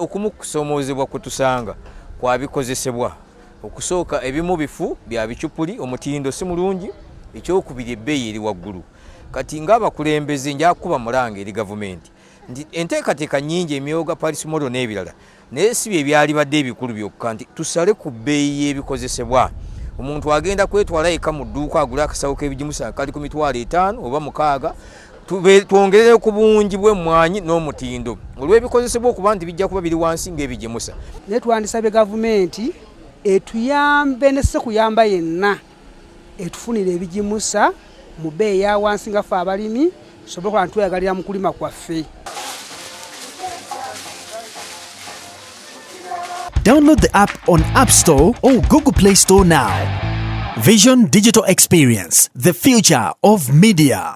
okumu kusomoozebwa kutusanga kwa bikozesebwa okusooka ebimu bifu bya bicupuli omutindo si mulungi ekyokubiri ebbeeyi eri waggulu kati ng'abakulembeze njakuba mulanga eri gavumenti nti enteekateeka nnyingi emyoga parisimodo n'ebirala naye si bye byali badde ebikulu byokka nti tusale ku bbeeyi y'ebikozesebwa omuntu agenda kwetwala eka mu dduuka agula akasawo k'ebijimusa kali ku mitwalo 5 oba 6 twongerere ku bungi bw'emmwanyi n'omutindo olw'ebikozesebwa okuba nti bijja kuba biri wansi ng'ebijimusa. Naye twandisabye gavumenti etuyambe ne se kuyamba yenna etufunira ebijimusa mu bbeeyi ya wansi nga ffe abalimi tusobole okuba ntweyagalira mu kulima kwaffe. Download the app on App Store or Google Play Store now. Vision Digital Experience, the future of media.